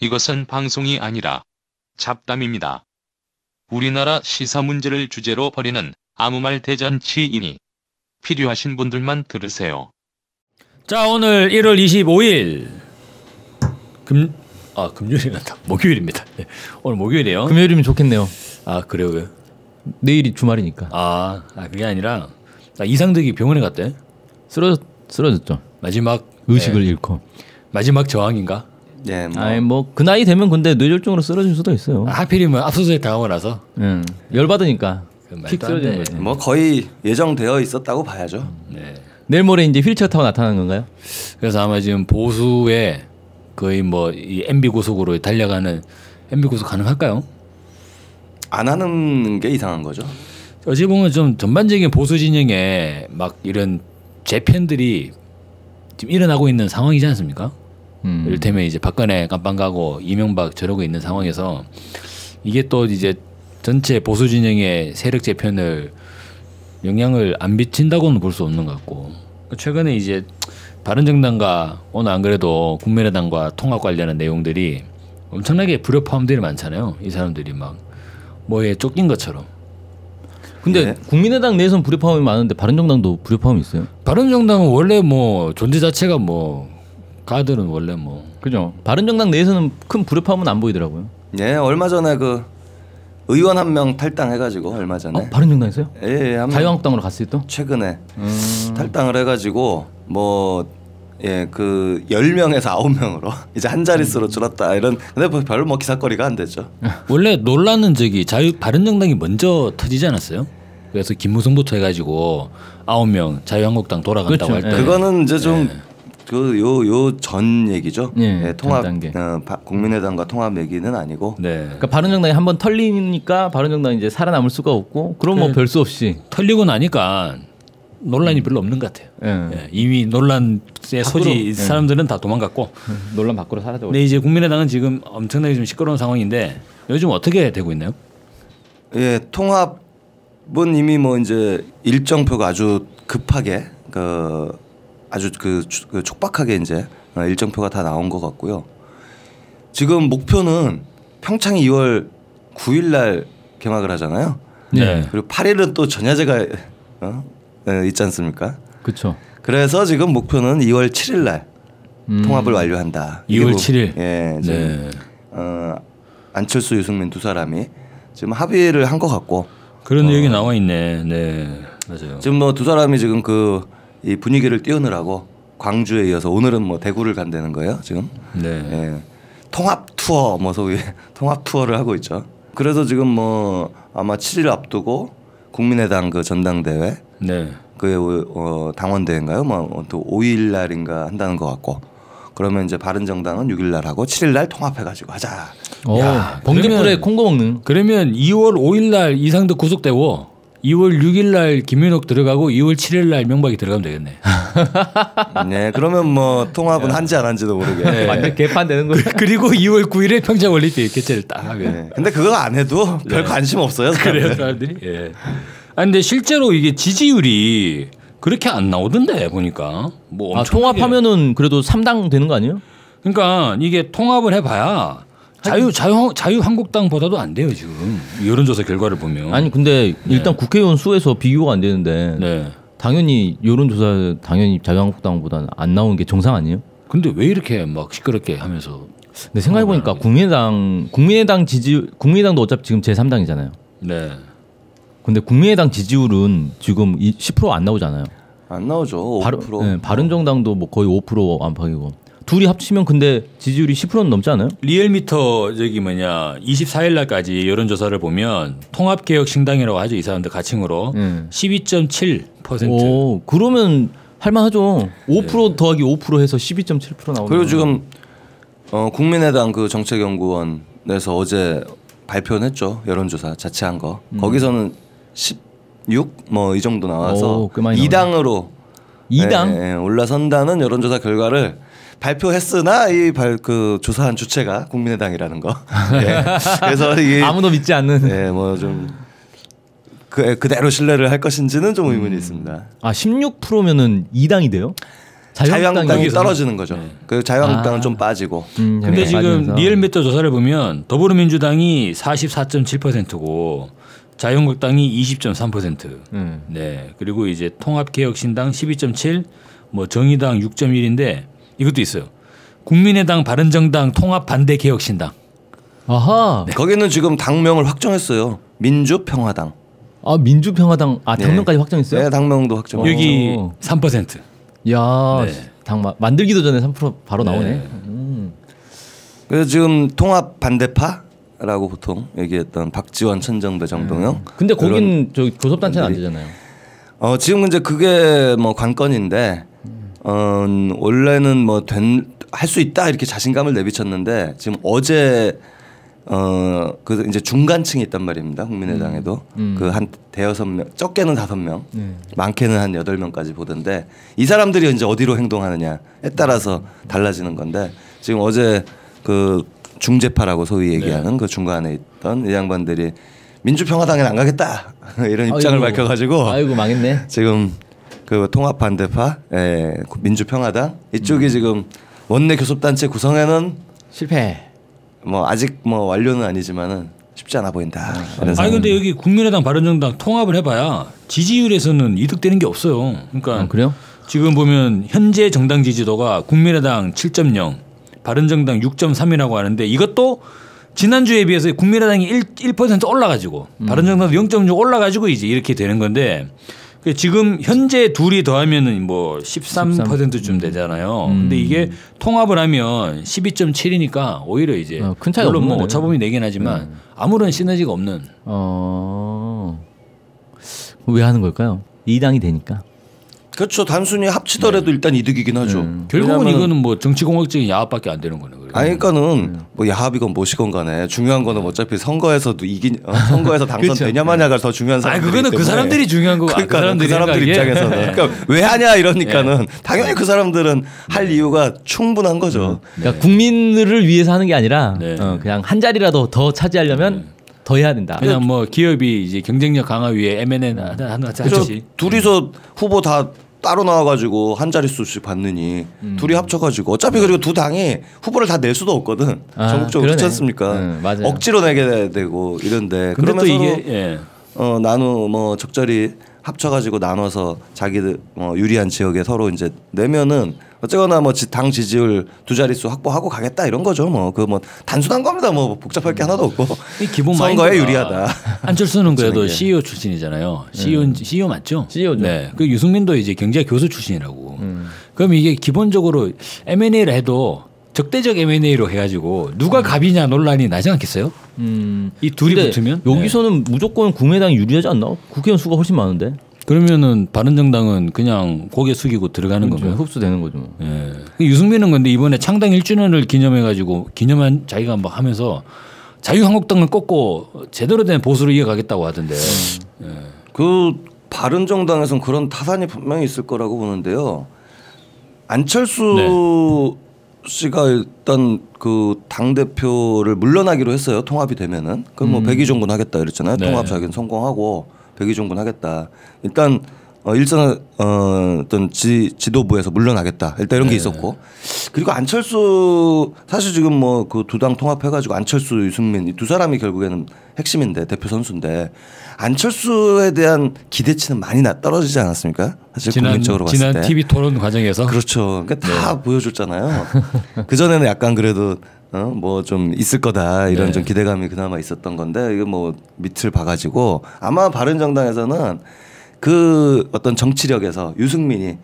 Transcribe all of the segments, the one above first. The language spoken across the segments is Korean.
이것은 방송이 아니라 잡담입니다. 우리나라 시사 문제를 주제로 벌이는 아무 말 대잔치이니 필요하신 분들만 들으세요. 자, 오늘 1월 25일 금요일이란다. 목요일입니다. 네. 오늘 목요일이에요. 금요일이면 좋겠네요. 아, 그래요? 내일이 주말이니까. 그게 아니라 이상득이 병원에 갔대. 쓰러졌죠. 마지막 의식을 잃고. 마지막 저항인가? 네, 그 나이 되면 근데 뇌졸중으로 쓰러질 수도 있어요. 하필이면 압수수색 당하고 나서. 열 받으니까 픽 쓰러지는 거지. 뭐 거의 예정되어 있었다고 봐야죠. 네. 내일 모레 이제 휠체어 타고 나타나는 건가요? 그래서 아마 지금 보수에 거의 이 MB 고속으로 달려가는 MB 고속 가능할까요? 안 하는 게 이상한 거죠. 어찌 보면 좀 전반적인 보수 진영에 막 이런 재편들이 지금 일어나고 있는 상황이지 않습니까? 이를테면 이제 박근혜 깜빵 가고 이명박 저러고 있는 상황에서 이게 또 이제 전체 보수 진영의 세력 재편을 영향을 안 미친다고는 볼 수 없는 것 같고, 최근에 이제 바른정당과 오늘 안 그래도 국민의당과 통합 관련한 내용들이 엄청나게 불협화음들이 많잖아요. 이 사람들이 막 뭐에 쫓긴 것처럼. 근데 네. 국민의당 내에서는 불협화음이 많은데 바른정당도 불협화음이 있어요. 바른정당은 원래 존재 자체가 가들은 원래 그죠. 바른정당 내에서는 큰 불협화음은 안 보이더라고요. 예, 얼마 전에 그 의원 한 명 탈당해가지고 얼마 전에. 바른정당에서요? 예, 자유한국당으로 갔어요 또? 최근에 탈당을 해가지고 그 10명에서 9명으로 이제 한 자릿수로 줄었다 이런. 근데 별 기사거리가 안 됐죠. 원래 논란은 바른정당이 먼저 터지지 않았어요? 그래서 김무성부터 해가지고 9명 자유한국당 돌아간다고 그렇죠. 할 때. 그거는 이제 좀 요 전 얘기죠. 예, 통합 단계. 국민의당과 통합 얘기는 아니고. 네. 그러니까 바른정당이 한번 털리니까 바른정당이 이제 살아남을 수가 없고, 그럼 별 수 없이 털리고 나니까 논란이 별로 없는 것 같아요. 예. 이미 논란의 소지 예. 사람들은 다 도망갔고. 논란 밖으로 사라져. 근데 이제 국민의당은 지금 엄청나게 좀 시끄러운 상황인데 요즘 어떻게 되고 있나요? 예, 통합은 이미 이제 일정표가 아주 급하게 아주 촉박하게 이제 일정표가 다 나온 것 같고요. 지금 목표는 평창이 2월 9일 날 개막을 하잖아요. 네. 그리고 8일은 또 전야제가 있지 않습니까? 그렇죠. 그래서 지금 목표는 2월 7일 날 통합을 완료한다. 2월 7일. 예, 네. 안철수, 유승민 두 사람이 지금 합의를 한 것 같고. 그런 얘기 나와 있네. 네, 맞아요. 지금 두 사람이 지금 이 분위기를 띄우느라고 광주에 이어서 오늘은 대구를 간다는 거예요 지금. 네. 예. 통합 투어 소위 통합 투어를 하고 있죠. 그래서 지금 아마 7일 앞두고 국민의당 전당대회, 네. 당원대회인가요? 또 5일 날인가 한다는 것 같고. 그러면 이제 바른정당은 6일 날 하고 7일 날 통합해가지고 하자. 번개불에 콩고 먹는. 그러면 2월 5일 날 이상득 구속되고 2월 6일 날 김윤옥 들어가고 2월 7일 날 명박이 들어가면 되겠네. 네, 그러면 통합은 한지 안 한지도 모르게. 네. 완전 개판되는 거예요. 그리고 2월 9일에 평창올림픽 개최를 딱 하게. 네. 근데 그거 안 해도 별 관심 없어요. 그래요, 사람들이. 예. 근데 실제로 이게 지지율이 그렇게 안 나오던데 보니까. 통합하면은 그래도 3당 되는 거 아니에요? 그러니까 이게 통합을 해봐야 자유한국당보다도 안 돼요 지금 여론조사 결과를 보면. 아니 근데 일단 국회의원 수에서 비교가 안 되는데 당연히 여론조사 자유한국당보다는 안 나오는 게 정상 아니에요? 근데 왜 이렇게 시끄럽게 하면서? 근데 생각해 보니까 국민의당도 어차피 지금 제3당이잖아요. 네. 근데 국민의당 지지율은 지금 10% 안 나오잖아요. 안 나오죠. 5%. 바른정당도 거의 5% 안팎이고. 둘이 합치면 근데 지지율이 10%는 넘지 않아요? 리얼미터 24일 날까지 여론조사를 보면 통합개혁신당이라고 하죠. 이 사람들 가칭으로 12.7%. 오, 그러면 할만하죠. 5% 더하기 5% 해서 12.7% 나오는. 그리고 지금 국민의당 정책연구원에서 어제 발표는 했죠. 여론조사 자체한 거. 거기서는 16 이 정도 나와서 2당으로 2당 올라선다는 여론조사 결과를 발표했으나 그 조사한 주체가 국민의당이라는 거. 예. 그래서 이게 아무도 믿지 않는. 예, 좀 그대로 신뢰를 할 것인지는 좀 의문이 있습니다. 16%면은 2당이 돼요? 자유한국당이 떨어지는 거죠. 그 자유한국당은 좀 빠지고. 근데 지금 리얼미터 조사를 보면 더불어민주당이 44.7%고 자유한국당이 20.3%. 네. 그리고 이제 통합개혁신당 12.7, 뭐 정의당 6.1인데 이것도 있어요. 국민의당, 바른정당, 통합반대개혁신당. 아하. 네. 거기는 지금 당명을 확정했어요. 민주평화당. 아 민주평화당 당명까지 확정했어요? 네, 당명도 확정. 여기 3%. 야, 네. 당 만들기도 전에 3% 바로 나오네. 네. 그래서 지금 통합 반대파라고 보통 얘기했던 박지원, 천정배, 정동영. 근데 거긴 저 교섭단체는 안 되잖아요. 지금 이제 그게 뭐 관건인데 원래는 뭐 할 수 있다 이렇게 자신감을 내비쳤는데 지금 어제 그 이제 중간층이 있단 말입니다. 국민의당에도 그 한 대여섯 명, 적게는 5명, 많게는 한 8명까지 보던데 이 사람들이 이제 어디로 행동하느냐에 따라서 달라지는 건데 지금 어제 그 중재파라고 소위 얘기하는 그 중간에 있던 이 양반들이 민주평화당에는 안 가겠다 이런 입장을 밝혀가지고 아이고 망했네. 지금 그 통합 반대파, 민주평화당 이쪽이 지금 원내 교섭단체 구성에는 실패. 뭐 아직 뭐 완료는 아니지만은 쉽지 않아 보인다. 아니 근데 여기 국민의당, 바른정당 통합을 해봐야 지지율에서는 이득되는 게 없어요. 그러니까 그래요? 지금 보면 현재 정당 지지도가 국민의당 7.0, 바른정당 6.3이라고 하는데 이것도 지난주에 비해서 국민의당이 1% 올라가지고 바른정당도 0.6 올라가지고 이제 이렇게 되는 건데 지금 현재 둘이 더하면은 뭐 13%쯤 되잖아요. 근데 이게 통합을 하면 12.7이니까 오히려 이제 큰 차이가 물론 없는 뭐 오차범위 내긴 하지만 아무런 시너지가 없는. 왜 하는 걸까요? 2당이 되니까. 그렇죠. 단순히 합치더라도 일단 이득이긴 하죠. 결국은 이거는 뭐 정치공학적인 야합밖에 안 되는 거네. 아니 그러니까는 뭐 야합이건 뭐시건 간에 중요한 거는 어차피 선거에서도 선거에서 당선되냐 마냐가 더 중요한 사람들이기 때문에. 그거는 그 사람들이 중요한 거고. 그러니까 그 사람들 입장에서는 그러니까 왜 하냐 이러니까는 당연히 그 사람들은 할 이유가 충분한 거죠. 그러니까 국민을 위해서 하는 게 아니라 그냥 한 자리라도 더 차지하려면 더 해야 된다. 그냥 뭐 기업이 이제 경쟁력 강화 위해 M&A 하듯이 둘이서 후보 다 따로 나와가지고 한 자릿수씩 받느니 둘이 합쳐가지고 어차피 그리고 두 당이 후보를 다 낼 수도 없거든. 전국적으로 그렇지 않습니까? 맞아요. 억지로 내게 되고 이런데 근데 또 그러면서 이게 나누 뭐 적절히 합쳐가지고 나눠서 자기들 유리한 지역에 서로 이제 내면은 어쨌거나 뭐 당 지지율 2자릿수 확보하고 가겠다 이런 거죠. 뭐 그 뭐 단순한 겁니다. 뭐 복잡할 게 하나도 없고 기본 선거에 유리하다. 안철수는 그래도 CEO 출신이잖아요. CEO 맞죠? CEO죠. 네. 그 유승민도 이제 경제 교수 출신이라고. 그럼 이게 기본적으로 M&A를 해도 적대적 M&A로 해가지고 누가 갑이냐 논란이 나지 않겠어요? 이 둘이 붙으면 여기서는 무조건 국민의당이 유리하지 않나? 국회의원 수가 훨씬 많은데. 그러면은 바른정당은 그냥 고개 숙이고 들어가는 건가요? 흡수되는 거죠. 예. 유승민은 근데 이번에 창당 1주년을 기념해가지고 기념한 자기가 막 하면서 자유한국당을 꺾고 제대로 된 보수로 이어가겠다고 하던데. 그 바른정당에서는 그런 타산이 분명히 있을 거라고 보는데요. 안철수 씨가 일단 그 당 대표를 물러나기로 했어요. 통합이 되면은 그럼 뭐 백의종군 하겠다 이랬잖아요. 통합 자기는 성공하고. 백의종군 하겠다. 일단 일선 어떤 지도부에서 물러나겠다. 일단 이런 게 있었고 그리고 안철수 사실 지금 뭐 그 두 당 통합해가지고 안철수, 유승민 이 두 사람이 결국에는 핵심인데 대표 선수인데 안철수에 대한 기대치는 많이 떨어지지 않았습니까? 사실 국민적으로 봤을 때 지난 TV 토론 과정에서 그렇죠. 그러니까 다 보여줬잖아요. 그 전에는 약간 그래도 뭐 좀 있을 거다 이런 좀 기대감이 그나마 있었던 건데 이거 뭐 밑을 봐가지고 아마 바른정당에서는 그 어떤 정치력에서 유승민이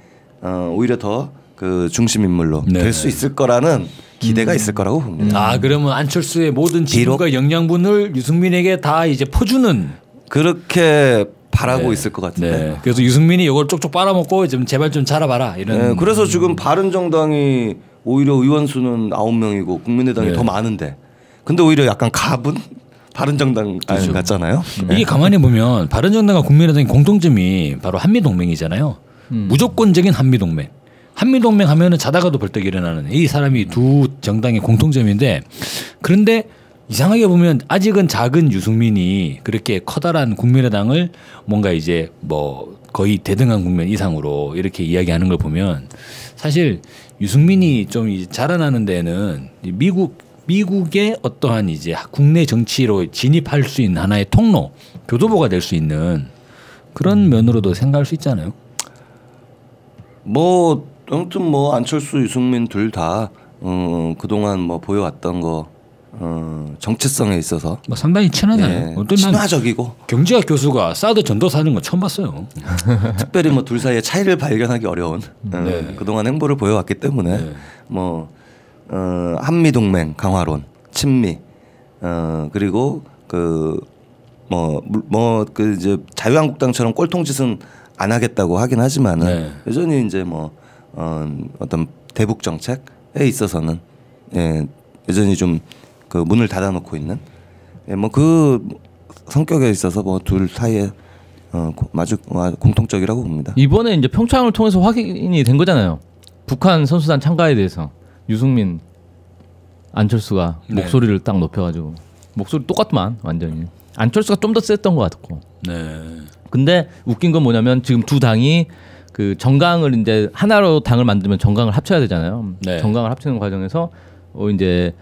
오히려 더 그 중심 인물로 될 수 있을 거라는 기대가 있을 거라고 봅니다. 그러면 안철수의 모든 지분과 영양분을 유승민에게 다 이제 퍼주는 그렇게 바라고 있을 것 같은데. 그래서 유승민이 이걸 쪽쪽 빨아먹고 좀 제발 좀 자라봐라 이런. 그래서 지금 바른정당이 오히려 의원 수는 9명이고 국민의당이 더 많은데, 근데 오히려 약간 갑은 바른정당 같잖아요. 이게 가만히 보면 바른정당과 국민의당의 공통점이 바로 한미동맹이잖아요. 무조건적인 한미동맹. 한미동맹 하면은 자다가도 벌떡 일어나는 이 사람이 두 정당의 공통점인데, 그런데 이상하게 보면 아직은 작은 유승민이 그렇게 커다란 국민의당을 뭔가 이제 뭐 거의 대등한 국면 이상으로 이렇게 이야기하는 걸 보면 사실 유승민이 좀 이제 자라나는 데는 미국의 어떠한 이제 국내 정치로 진입할 수 있는 하나의 통로, 교도보가 될 수 있는 그런 면으로도 생각할 수 있잖아요. 뭐 아무튼 뭐 안철수, 유승민 둘 다 그동안 뭐 보여왔던 거 정체성에 있어서 뭐 상당히 친하잖아요. 예, 친화적이고 경제학 교수가 사드 전도사는 거 처음 봤어요. 특별히 뭐 둘 사이의 차이를 발견하기 어려운 네. 그동안 행보를 보여왔기 때문에 네. 뭐 한미 동맹 강화론, 친미 그리고 그 이제 자유한국당처럼 꼴통짓은 안 하겠다고 하긴 하지만은 네. 여전히 이제 뭐 어떤 대북 정책에 있어서는 예, 여전히 좀 그 문을 닫아놓고 있는 뭐 그 성격에 있어서 뭐 둘 사이에 공통적이라고 봅니다. 이번에 이제 평창을 통해서 확인이 된 거잖아요. 북한 선수단 참가에 대해서 유승민, 안철수가 네. 목소리를 딱 높여가지고 목소리 똑같만 완전히. 안철수가 좀 더 셌던 것 같고. 네. 근데 웃긴 건 뭐냐면 지금 두 당이 그 정강을 이제 하나로 당을 만들면 정강을 합쳐야 되잖아요. 네. 정강을 합치는 과정에서 이제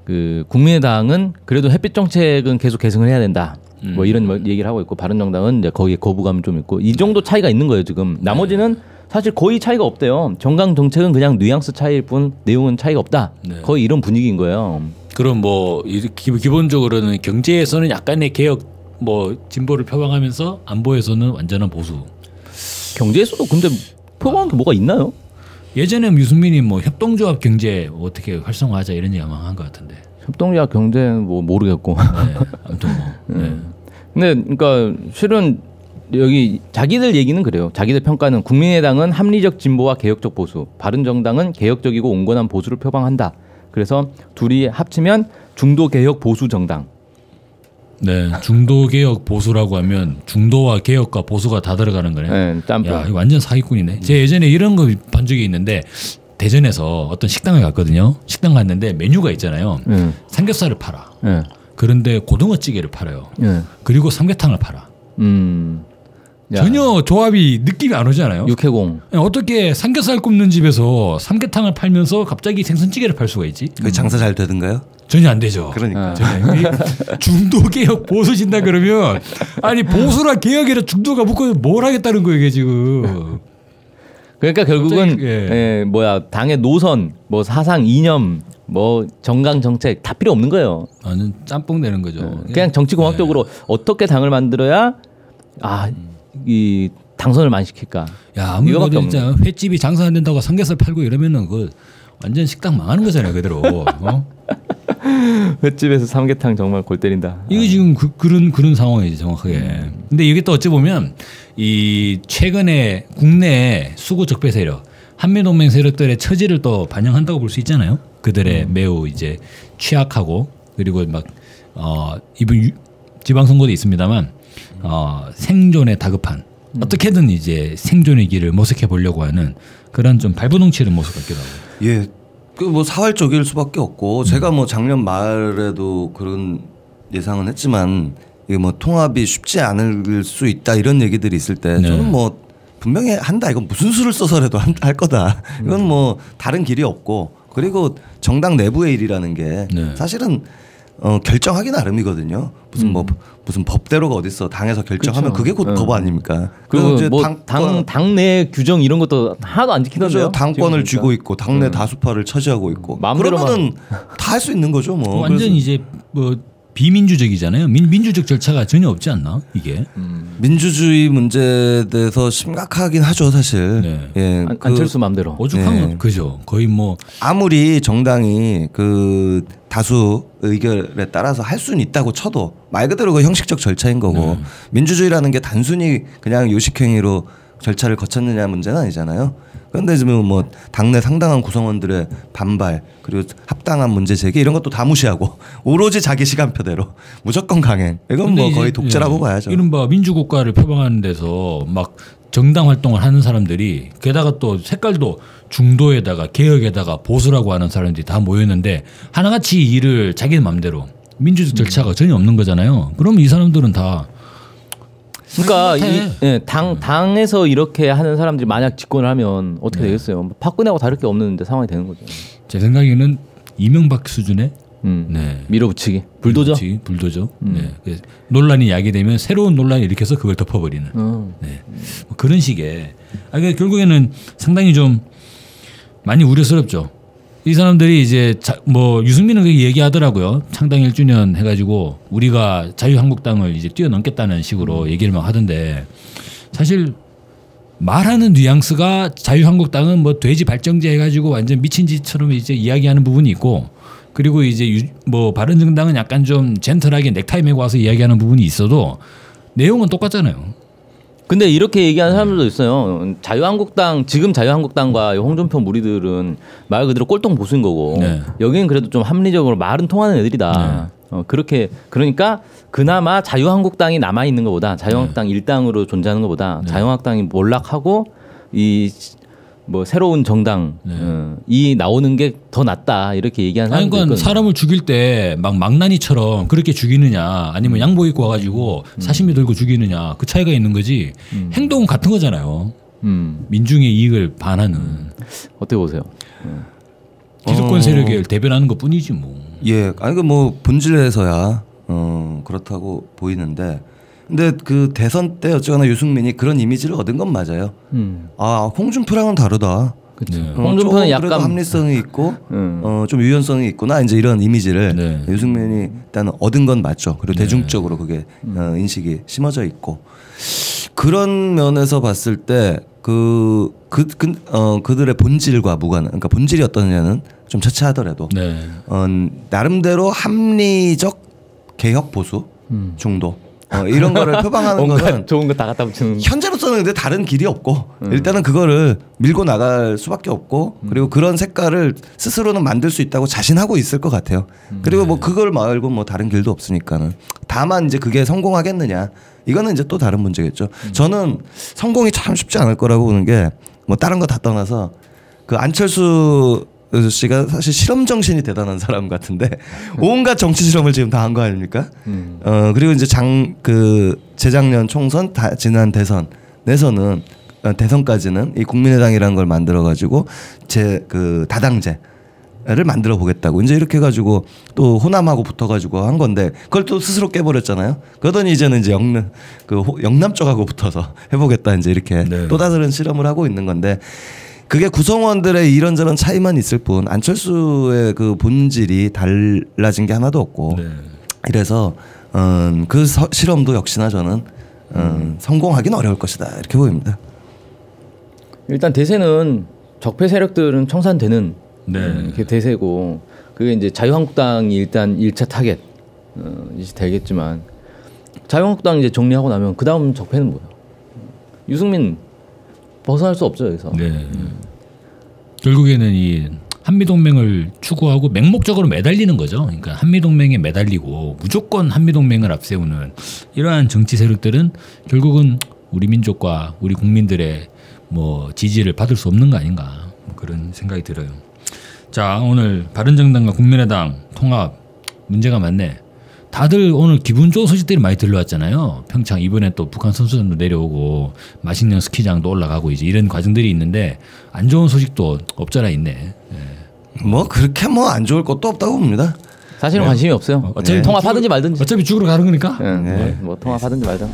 그 국민의당은 그래도 햇빛 정책은 계속 계승을 해야 된다. 뭐 이런 얘기를 하고 있고 바른정당은 이제 거기에 거부감이 좀 있고 이 정도 차이가 있는 거예요 지금. 나머지는 사실 거의 차이가 없대요. 정강 정책은 그냥 뉘앙스 차이일 뿐 내용은 차이가 없다. 네. 거의 이런 분위기인 거예요. 그럼 뭐 기본적으로는 경제에서는 약간의 개혁 뭐 진보를 표방하면서 안보에서는 완전한 보수. 경제에서도 근데 표방한 게 뭐가 있나요? 예전에 유승민이 뭐 협동조합 경제 어떻게 활성화하자 이런 얘기 아마 한 것 같은데. 협동조합 경제 뭐 모르겠고. 네, 아무튼 뭐. 네. 근데 그러니까 실은 여기 자기들 얘기는 그래요. 자기들 평가는 국민의당은 합리적 진보와 개혁적 보수, 바른정당은 개혁적이고 온건한 보수를 표방한다. 그래서 둘이 합치면 중도 개혁 보수 정당. 네, 중도 개혁 보수라고 하면 중도와 개혁과 보수가 다 들어가는 거네. 네, 짬뽕. 야, 이거 완전 사기꾼이네. 제가 예전에 이런 거 본 적이 있는데 대전에서 어떤 식당을 갔거든요. 식당 갔는데 메뉴가 있잖아요. 삼겹살을 팔아. 그런데 고등어찌개를 팔아요. 그리고 삼계탕을 팔아. 야. 전혀 조합이 느낌이 안 오잖아요. 육해공. 어떻게 삼겹살 굽는 집에서 삼계탕을 팔면서 갑자기 생선찌개를 팔 수가 있지? 그 장사 잘 되던가요? 전혀 안 되죠. 그러니까 중도 개혁 보수 진다 그러면 아니 보수랑 개혁이라 중도가 묶어서 뭘 하겠다는 거예요, 이게 지금. 그러니까 결국은 갑자기, 예. 당의 노선, 뭐 사상, 이념, 뭐 정강 정책 다 필요 없는 거예요. 완전 짬뽕 되는 거죠. 그냥 정치공학적으로 어떻게 당을 만들어야 이 당선을 많이 시킬까. 야, 아무리 이거밖에 그래도 진짜 횟집이 장사 안 된다고 삼겹살 팔고 이러면은 그 완전 식당 망하는 거잖아요, 그대로. 횟집에서 삼계탕 정말 골 때린다. 이게 지금 그런 상황이지 정확하게. 근데 이게 또 어찌 보면 이 최근에 국내 수구 적폐 세력, 한미동맹 세력들의 처지를 또 반영한다고 볼 수 있잖아요. 그들의 매우 이제 취약하고 그리고 막 이번 지방선거도 있습니다만 생존에 다급한 어떻게든 이제 생존의 길을 모색해 보려고 하는 그런 좀 발부동치는 모습 같기도 하고. 예. 그 뭐 사활적일 수밖에 없고 제가 뭐 작년 말에도 그런 예상은 했지만 이게 뭐 통합이 쉽지 않을 수 있다 이런 얘기들이 있을 때 네. 저는 뭐 분명히 한다. 이건 무슨 수를 써서라도 할 거다. 이건 뭐 다른 길이 없고 그리고 정당 내부의 일이라는 게 네. 사실은 결정하기 나름이거든요. 무슨 법대로가 어딨어. 당에서 결정하면 그렇죠. 그게 곧 거부 아닙니까? 그리고 이제 뭐 당내 규정 이런 것도 하나도 안 지키던데요. 그렇죠. 당권을 지금 쥐고 있고 당내 다수파를 차지하고 있고 그러면은 다 할 수 있는 거죠. 뭐 완전 그래서 이제 뭐 비민주적이잖아요. 민주적 절차가 전혀 없지 않나 이게? 민주주의 문제에 대해서 심각하긴 하죠, 사실. 네. 예, 안철수 맘대로. 오죽하면 네. 그죠. 거의 뭐 아무리 정당이 그 다수 의결에 따라서 할 수는 있다고 쳐도 말 그대로 그 형식적 절차인 거고 민주주의라는 게 단순히 그냥 요식행위로 절차를 거쳤느냐 문제는 아니잖아요. 그런데 지금 뭐 당내 상당한 구성원들의 반발 그리고 합당한 문제 제기 이런 것도 다 무시하고 오로지 자기 시간표대로 무조건 강행. 이건 뭐 근데 거의 이제, 독재라고 봐야죠. 이른바 민주국가를 표방하는 데서 막 정당 활동을 하는 사람들이 게다가 또 색깔도 중도에다가 개혁에다가 보수라고 하는 사람들이 다 모였는데 하나같이 일을 자기 맘대로 민주적 절차가 전혀 없는 거잖아요. 그럼 이 사람들은 다 그러니까 당에서 이렇게 하는 사람들이 만약 집권을 하면 어떻게 되겠어요? 박근혜하고 다를 게 없는 상황이 되는 거죠. 제 생각에는 이명박 수준의 네. 밀어붙이기, 불도저. 불도저. 네. 논란이 야기되면 새로운 논란을 일으켜서 그걸 덮어버리는. 네. 뭐 그런 식의. 그러니까 결국에는 상당히 좀 많이 우려스럽죠. 이 사람들이 이제 뭐 유승민은 그렇게 얘기하더라고요. 창당 1주년 해가지고 우리가 자유한국당을 이제 뛰어넘겠다는 식으로 얘기를 막 하던데 사실 말하는 뉘앙스가 자유한국당은 뭐 돼지 발정제 해가지고 완전 미친 짓처럼 이제 이야기하는 부분이 있고. 그리고 이제 뭐 바른정당은 약간 좀 젠틀하게 넥타이 메고 와서 이야기하는 부분이 있어도 내용은 똑같잖아요. 근데 이렇게 얘기하는 사람들도 있어요. 자유한국당 지금 자유한국당과 홍준표 무리들은 말 그대로 꼴통 보수인 거고 네. 여기는 그래도 좀 합리적으로 말은 통하는 애들이다. 그렇게 그러니까 그나마 자유한국당이 남아 있는 것보다 자유한국당 일당으로 존재하는 것보다 자유한국당이 몰락하고 이 뭐 새로운 정당 이 나오는 게 더 낫다 이렇게 얘기하는 사람들 그러니까 사람을 죽일 때 막 망나니처럼 그렇게 죽이느냐 아니면 양복 입고 와가지고 사시미 들고 죽이느냐 그 차이가 있는 거지 행동은 같은 거잖아요. 민중의 이익을 반하는 어떻게 보세요? 기득권 세력을 대변하는 것뿐이지 뭐. 예, 아니 그 뭐 본질에서야 그렇다고 보이는데. 근데 그 대선 때 어쩌거나 유승민이 그런 이미지를 얻은 건 맞아요. 아 홍준표랑은 다르다. 그렇죠. 홍준표는 약간 합리성이 있고 좀 유연성이 있구나 이제 이런 이미지를 유승민이 일단 얻은 건 맞죠. 그리고 대중적으로 그게 인식이 심어져 있고 그런 면에서 봤을 때 그들의 본질과 무관한 그러니까 본질이 어떠냐는 좀 차치하더라도 나름대로 합리적 개혁 보수 정도. 이런 거를 표방하는 거는 좋은 거 다 갖다 붙이는 현재로서는 근데 다른 길이 없고 일단은 그거를 밀고 나갈 수밖에 없고 그리고 그런 색깔을 스스로는 만들 수 있다고 자신하고 있을 것 같아요. 그리고 뭐 그걸 말고 뭐 다른 길도 없으니까는 다만 이제 그게 성공하겠느냐 이거는 이제 또 다른 문제겠죠. 저는 성공이 참 쉽지 않을 거라고 보는 게 뭐 다른 거 다 떠나서 그 안철수 씨가 사실 실험 정신이 대단한 사람 같은데 온갖 정치 실험을 지금 다 한 거 아닙니까? 그리고 이제 재작년 총선 지난 대선에서는 대선까지는 이 국민의당이라는 걸 만들어 가지고 그 다당제를 만들어 보겠다고 이제 이렇게 해가지고 또 호남하고 붙어가지고 한 건데 그걸 또 스스로 깨버렸잖아요. 그러더니 이제는 이제 영남 쪽하고 붙어서 해보겠다 이제 이렇게 또 다른 실험을 하고 있는 건데. 그게 구성원들의 이런저런 차이만 있을 뿐 안철수의 그 본질이 달라진 게 하나도 없고 이래서 그 실험도 역시나 저는 성공하기는 어려울 것이다 이렇게 보입니다. 일단 대세는 적폐 세력들은 청산되는 게 대세고 그게 이제 자유한국당이 일단 1차 타겟 이제 되겠지만 자유한국당 이제 정리하고 나면 그 다음 적폐는 뭐야? 유승민 벗어날 수 없죠 여기서. 결국에는 이 한미동맹을 추구하고 맹목적으로 매달리는 거죠. 그러니까 한미동맹에 매달리고 무조건 한미동맹을 앞세우는 이러한 정치 세력들은 결국은 우리 민족과 우리 국민들의 뭐 지지를 받을 수 없는 거 아닌가 그런 생각이 들어요. 자 오늘 바른정당과 국민의당 통합 문제가 많네. 다들 오늘 기분 좋은 소식들이 많이 들려왔잖아요. 평창 이번에 또 북한 선수단도 내려오고 마식령 스키장도 올라가고 이제 이런 과정들이 있는데 안 좋은 소식도 없잖아 있네. 뭐 그렇게 뭐 안 좋을 것도 없다고 봅니다. 사실은 관심이 없어요. 어차피 통합하든지 말든지. 어차피 죽으러 가는 거니까. 뭐 통합하든지 말든.